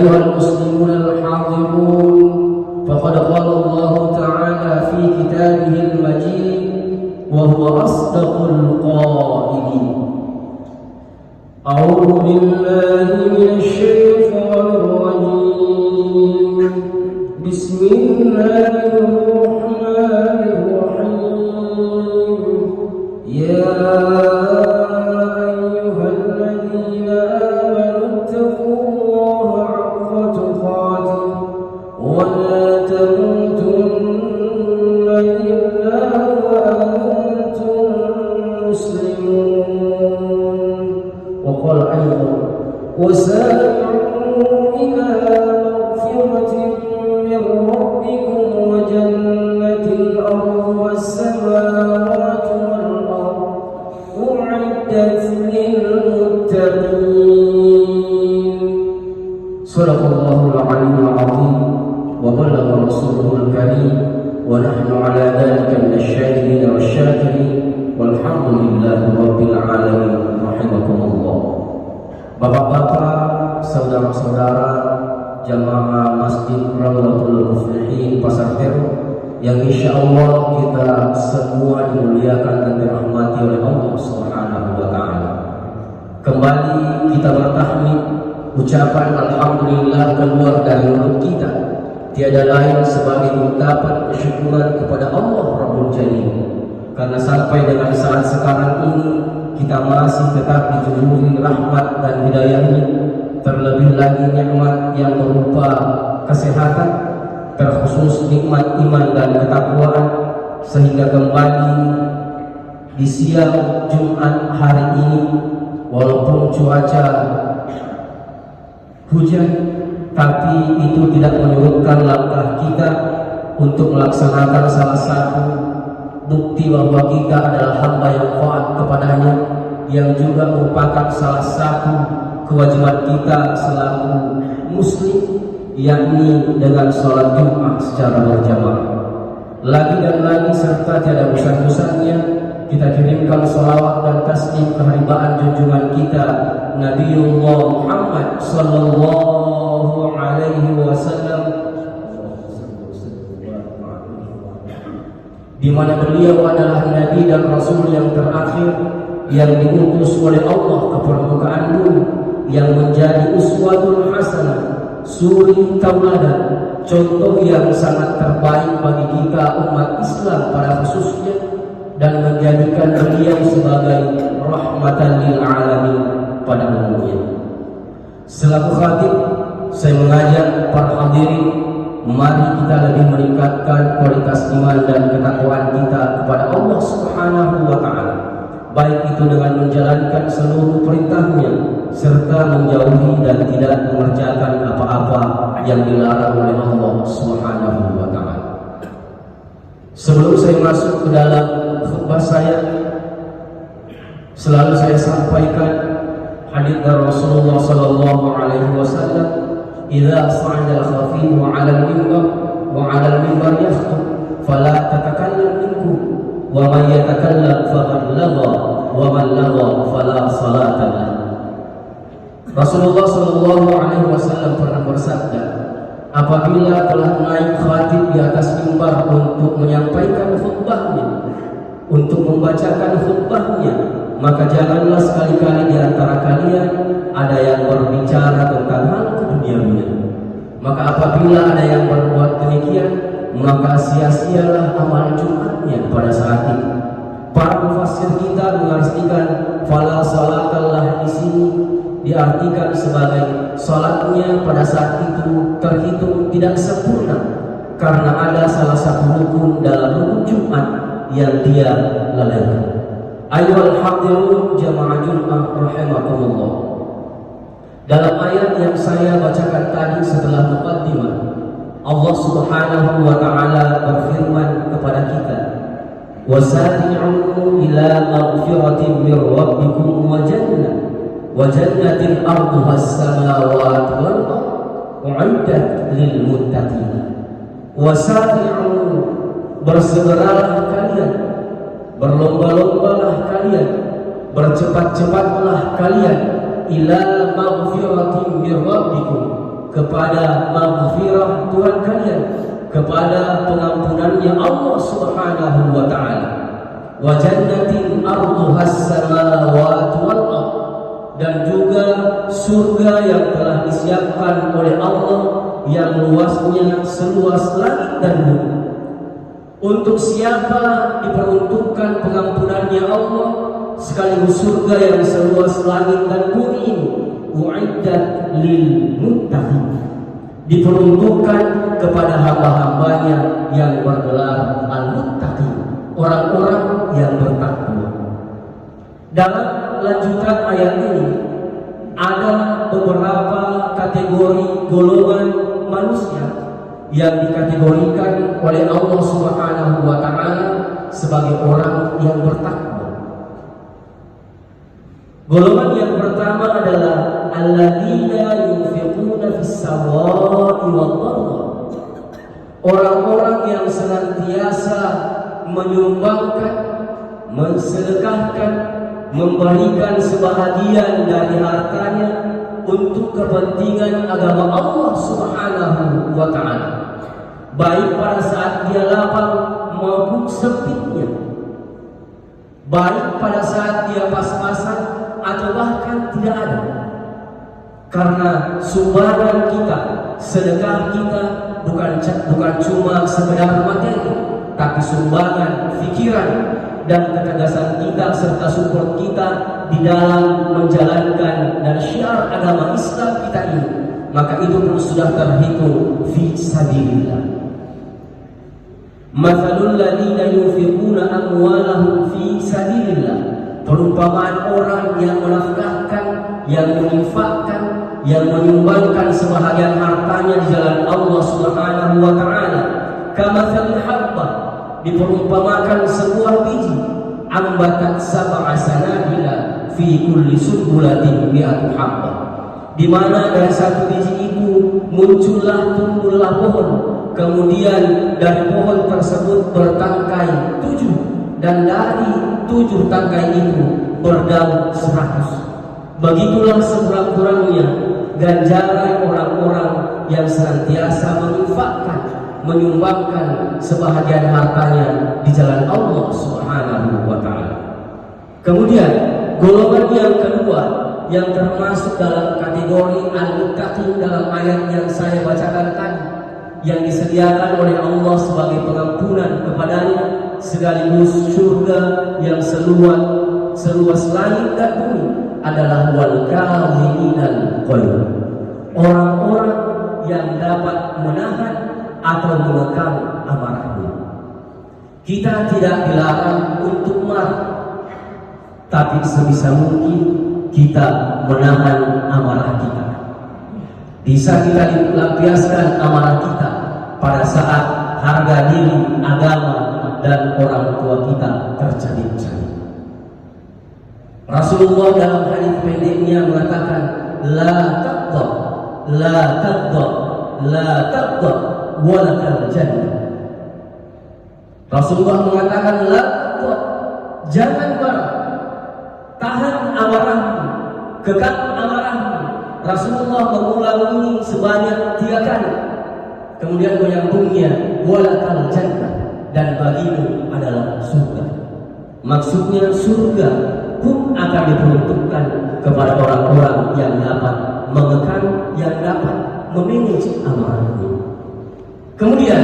أيها المسلمون الحاضرون، فقد قال الله تعالى في كتابه المجيد وهو أصدق القائلين: أعوذ بالله من الشيطان الرجيم، بسم الله الرحمن الرحيم. يا أيها الذين آمنوا اتقوا الله حق تقاته ولا تموتن إلا وأنتم مسلمون. وقال أيضا: وسارعوا إلى مغفرة من ربكم وجنة أرضها السماوات والأرض أعدت للمتقين. صدق الله العلي العظيم وبلغ رسوله الكريم ونحن على ذلك من الشاهدين والشاكرين والحمد لله رب العالمين. Rahimakumullah. Bapak-bapak, saudara-saudara jamaah Masjid Rawdatul Muflihin Pasar Heru yang insya Allah kita semua dimuliakan dan dirahmati oleh Allah Subhanahu wa Ta'ala. Kembali kita bertahmid, ucapan alhamdulillah keluar dari mulut kita, tiada lain sebagai ungkapan kesyukuran kepada Allah Rabbul Jalil, karena sampai dengan saat sekarang ini kita masih tetap dijunjungi rahmat dan hidayahnya, terlebih lagi nikmat yang berupa kesehatan, terkhusus nikmat iman dan ketakwaan, sehingga kembali di siang Jumat hari ini walaupun cuaca hujan, tapi itu tidak menyurutkan langkah kita untuk melaksanakan salah satu bukti bahwa kita adalah hamba yang taat kepadanya, yang juga merupakan salah satu kewajiban kita selaku muslim, yakni dengan sholat Jumat secara berjamaah. Lagi dan lagi serta tiada bosan-bosannya kita kirimkan salawat dan taslim keharibaan junjungan kita Nabiullah Muhammad sallallahu alaihi wasallam, di mana beliau adalah Nabi dan Rasul yang terakhir yang diutus oleh Allah ke permukaan bumi, yang menjadi uswatul hasanah, suri tauladan, contoh yang sangat terbaik bagi kita umat Islam pada khususnya, dan menjadikan beliau sebagai rahmatan lil alamin pada umumnya. Selaku khatib, saya mengajak para hadirin, mari kita lebih meningkatkan kualitas iman dan ketakwaan kita kepada Allah Subhanahu wa Ta'ala, baik itu dengan menjalankan seluruh perintahnya serta menjauhi dan tidak mengerjakan apa-apa yang dilarang oleh Allah Subhanahu wa Ta'ala. Sebelum saya masuk ke dalam khutbah saya, selalu saya sampaikan hadits dari Rasulullah sallallahu alaihi wasallam, "Idza sa'ada al-khafif 'ala al-minbar wa 'ala al-minbar yakhutub fala tatakallam minkum wa man yatakallam faqad lagha wa man lagha fala salata lahu." Rasulullah sallallahu alaihi wasallam pernah bersabda, apabila telah naik khatib di atas mimbar untuk menyampaikan khutbahnya, untuk membacakan khutbahnya, maka janganlah sekali-kali di antara kalian ada yang berbicara tentang hal keduniawian. Maka apabila ada yang berbuat demikian, maka sia-sialah amal Jumatnya pada saat itu. Para mufassir kita mengartikan fala salatallah di sini diartikan sebagai salatnya pada saat itu terhitung tidak sempurna, karena ada salah satu rukun dalam rukun Jumat yang dia lalaikan. Ayyuhal hadirun jamaah Jumat rahimakumullah. Dalam ayat yang saya bacakan tadi setelah muqaddimah, Allah Subhanahu wa Ta'ala berfirman kepada kita, wasari'u ila maghfiratin min rabbikum wa jannatin arduha as-samawati wal ardh u'iddat lil muttaqin. Wasari'u, bersegeralah kalian, berlomba-lombalah kalian, bercepat-cepatlah kalian ila maghfiratin min rabbikum, kepada maghfirah Tuhan kalian, kepada pengampunannya Allah Subhanahu wa taala. Wa jannatin arduhas samawati wal ardh, dan juga surga yang telah disiapkan oleh Allah yang luasnya seluas langit dan bumi. Untuk siapa diperuntukkan pengampunannya Allah sekaligus surga yang seluas langit dan bumi ini? U'iddat lil muttaqin, diperuntukkan kepada hamba-hambanya yang bergelar al-muttaqin, orang-orang yang bertakwa. Dalam lanjutan ayat ini ada beberapa kategori golongan manusia yang dikategorikan oleh Allah Subhanahu wa taala sebagai orang yang bertakwa. Golongan yang pertama adalah alladzina yunfiquna fis sarra'i wad dharra, orang-orang yang senantiasa menyumbangkan, mensedekahkan, memberikan sebahagian dari hartanya untuk kepentingan agama Allah Subhanahu wa taala, baik pada saat dia lapang maupun sempitnya, baik pada saat dia pas-pasan atau bahkan tidak ada. Karena sumbangan kita, sedekah kita bukan cuma sekedar materi, tapi sumbangan pikiran dan ketegasan kita serta support kita di dalam menjalankan dan syiar agama Islam kita ini, maka itu pun sudah terhitung fi sabilillah. Mathalul ladzina yunfiquna amwalahum fi sabilillah, perumpamaan orang yang menafkahkan, yang menginfakkan, yang menyumbangkan sebahagian hartanya di jalan Allah Subhanahu wa taala. Kamathal habbah, diperumpamakan sebuah biji, ambatat sab'a sanabila fi kulli sunbulatin mi'atu habbah, di mana dari satu biji itu tumbuhlah pohon, kemudian dari pohon tersebut bertangkai 7, dan dari 7 tangkai itu berdaun 100. Begitulah sekurang-kurangnya ganjaran orang-orang yang senantiasa menginfakkan, menyumbangkan sebahagian hartanya di jalan Allah Subhanahu wa taala. Kemudian golongan yang kedua yang termasuk dalam kategori al-muttaqin dalam ayat yang saya bacakan tadi, yang disediakan oleh Allah sebagai pengampunan kepadanya sekaligus surga yang seluas langit dan bumi, adalah wal kaziminal ghaidh, orang-orang yang dapat menahan atau mengekang amarahnya. Kita tidak dilarang untuk marah, tapi sebisa mungkin kita menahan amarah kita. Bisa kita dilampiaskan amarah kita pada saat harga diri, agama, dan orang tua kita tercabik-cabik. Rasulullah dalam hadis pendeknya mengatakan, la taqdha, la taqdha, la taqdha walakal jannah. Rasulullah mengatakan, la taqdha, jangan marah, tahan amarahmu, kekang amarahmu. Rasulullah mengulang ini sebanyak 3 kali. Kemudian menyambungnya, walakal jannah, dan bagimu adalah surga. Maksudnya surga pun akan diperuntukkan kepada orang-orang yang dapat mengekang, yang dapat memanage amarahnya. Kemudian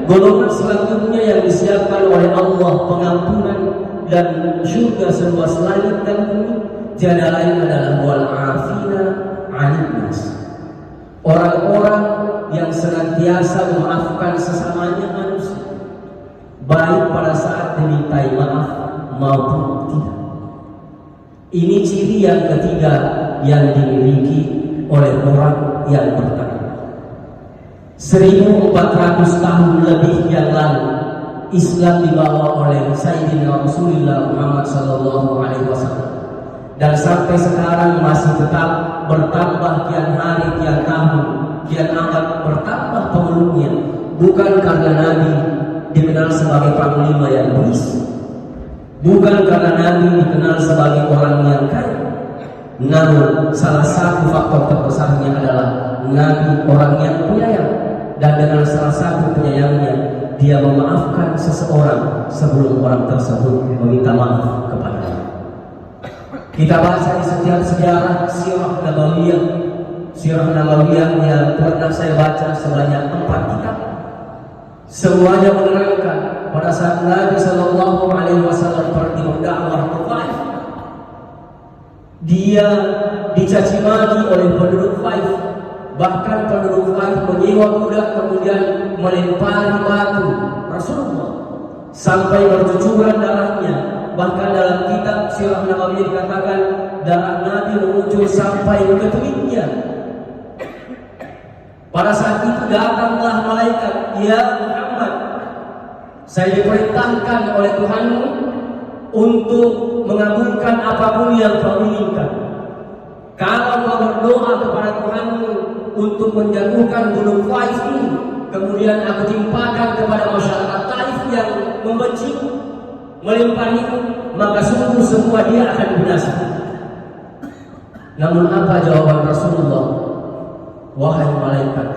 golongan selanjutnya yang disiapkan oleh Allah pengampunan dan surga seluas langit dan bumi tiada lain adalah wal afina 'anil nas, orang-orang yang senantiasa memaafkan sesamanya manusia, baik pada saat dimintai maaf maupun tidak. Ini ciri yang ketiga yang dimiliki oleh orang yang bertakwa. 1400 tahun lebih yang lalu Islam dibawa oleh Sayyidina Rasulullah Muhammad SAW, dan sampai sekarang masih tetap bertambah kian hari, kian tahun, kian abad bertambah pemeluknya. Bukan karena Nabi dikenal sebagai panglima yang berisi, bukan karena Nabi dikenal sebagai orang yang kaya, namun salah satu faktor terbesarnya adalah Nabi orang yang penyayang, dan dengan salah satu penyayangnya dia memaafkan seseorang sebelum orang tersebut meminta maaf kepadanya. Kita baca di setiap sejarah sirah nabawiyah. Sirah nabawiyah yang pernah saya baca sebanyak 4 kitab, semuanya menerangkan pada saat Nabi Shallallahu Alaihi Wasallam pergi berdakwah ke Taif, dia dicaci maki oleh penduduk Taif. Bahkan penduduk Taif menyewa kuda kemudian melempari batu Rasulullah sampai bercucuran darahnya. Bahkan dalam kitab Sirah Nabawiyah dikatakan darah Nabi mengucur sampai ke telingnya. Pada saat itu datanglah malaikat, "Ya Muhammad, saya diperintahkan oleh Tuhanmu untuk mengabulkan apapun yang kau inginkan. Kalau kau berdoa kepada Tuhanmu untuk menjatuhkan gunung Taif ini, kemudian aku timpakan kepada masyarakat Taif yang membenci, melemparimu, maka sungguh semua dia akan binasa." Namun apa jawaban Rasulullah? "Wahai malaikat,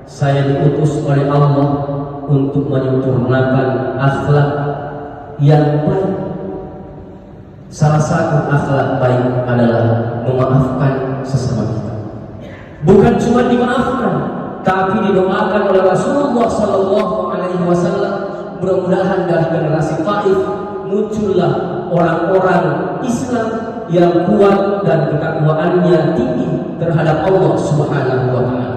saya diutus oleh Allah untuk menyempurnakan akhlak yang baik. Salah satu akhlak baik adalah memaafkan sesama kita. Bukan cuma dimaafkan, tapi didoakan oleh Rasulullah Sallallahu Alaihi Wasallam. Mudah-mudahan dari generasi Taif muncullah orang-orang Islam yang kuat dan ketakwaannya tinggi terhadap Allah Subhanahu wa Ta'ala.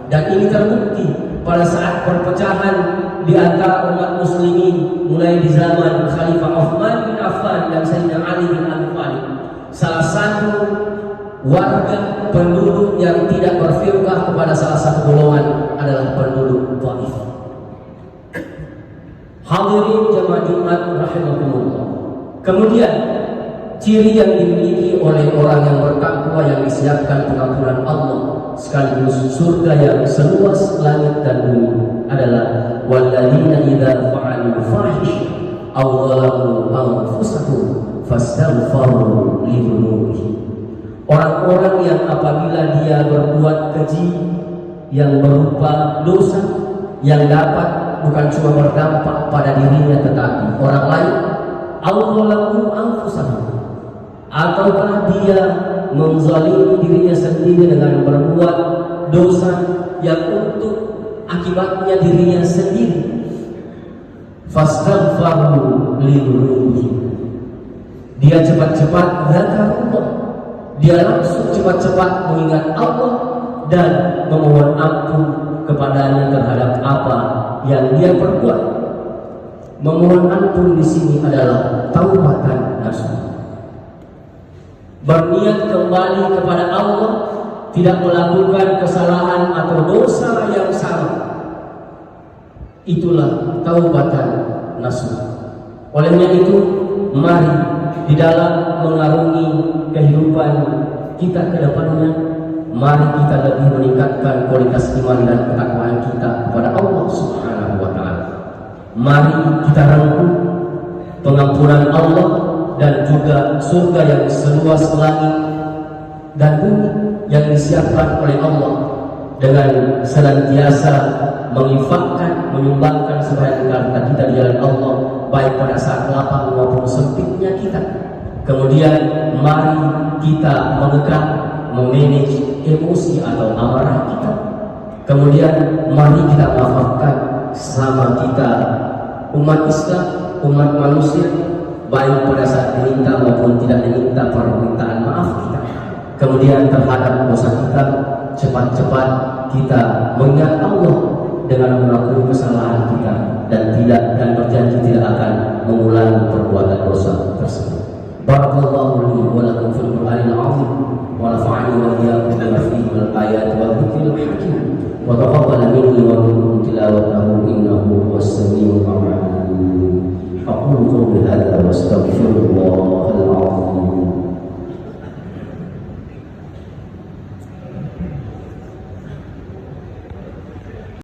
Dan ini terbukti pada saat perpecahan di antara umat muslimin mulai di zaman Khalifah Utsman bin Affan dan Sayyidina Ali bin Abi Thalib. Salah satu warga penduduk yang tidak berfirqah kepada salah satu golongan adalah penduduk Taif. Hadirin jemaah Jumat rahimahumullah. Kemudian ciri yang dimiliki oleh orang yang bertakwa yang disiapkan pengampunan Allah sekaligus surga yang seluas langit dan bumi adalah walladzina idza fa'alu fahish aw zalamu anfusahum fastaghfiru li dzunubihim. Orang-orang yang apabila dia berbuat keji yang berupa dosa yang dapat bukan cuma berdampak pada dirinya tetapi orang lain, aw zalamu anfusahum, ataukah dia menzalimi dirinya sendiri dengan berbuat dosa yang untuk akibatnya dirinya sendiri, fastaghfaru li dzunubihim, dia cepat-cepat zakarullah, dia langsung cepat-cepat mengingat Allah dan memohon ampun kepadanya terhadap apa yang dia perbuat. Memohon ampun di sini adalah taubatan nasuha, berniat kembali kepada Allah, tidak melakukan kesalahan atau dosa yang sama. Itulah taubatan nasuha. Olehnya itu, mari di dalam mengarungi kehidupan kita ke depannya, mari kita lebih meningkatkan kualitas iman dan ketakwaan kita kepada Allah Subhanahu wa Ta'ala. Mari kita rangkul pengampunan Allah dan juga surga yang seluas langit dan bumi yang disiapkan oleh Allah dengan senantiasa menginfakkan, menyumbangkan sebagian harta kita di jalan Allah, baik pada saat lapang maupun sempitnya kita. Kemudian mari kita mengekat, memanage emosi atau amarah kita. Kemudian mari kita maafkan sama kita, umat Islam, umat manusia, baik pada saat diminta maupun tidak diminta permintaan maaf kita. Kemudian terhadap dosa kita, cepat-cepat kita mengingat Allah dengan mengakui kesalahan kita dan berjanji tidak akan mengulangi perbuatan dosa tersebut. Barakallahu li wa lakum fil Qur'anil 'azim wa nafa'ani wa iyyakum bima fihi minal ayati wa dzikril hakim wa taqabbal minni wa minkum tilawatahu innahu huwas samiul 'alim. Aqulu qawli hadza wa astaghfirullaha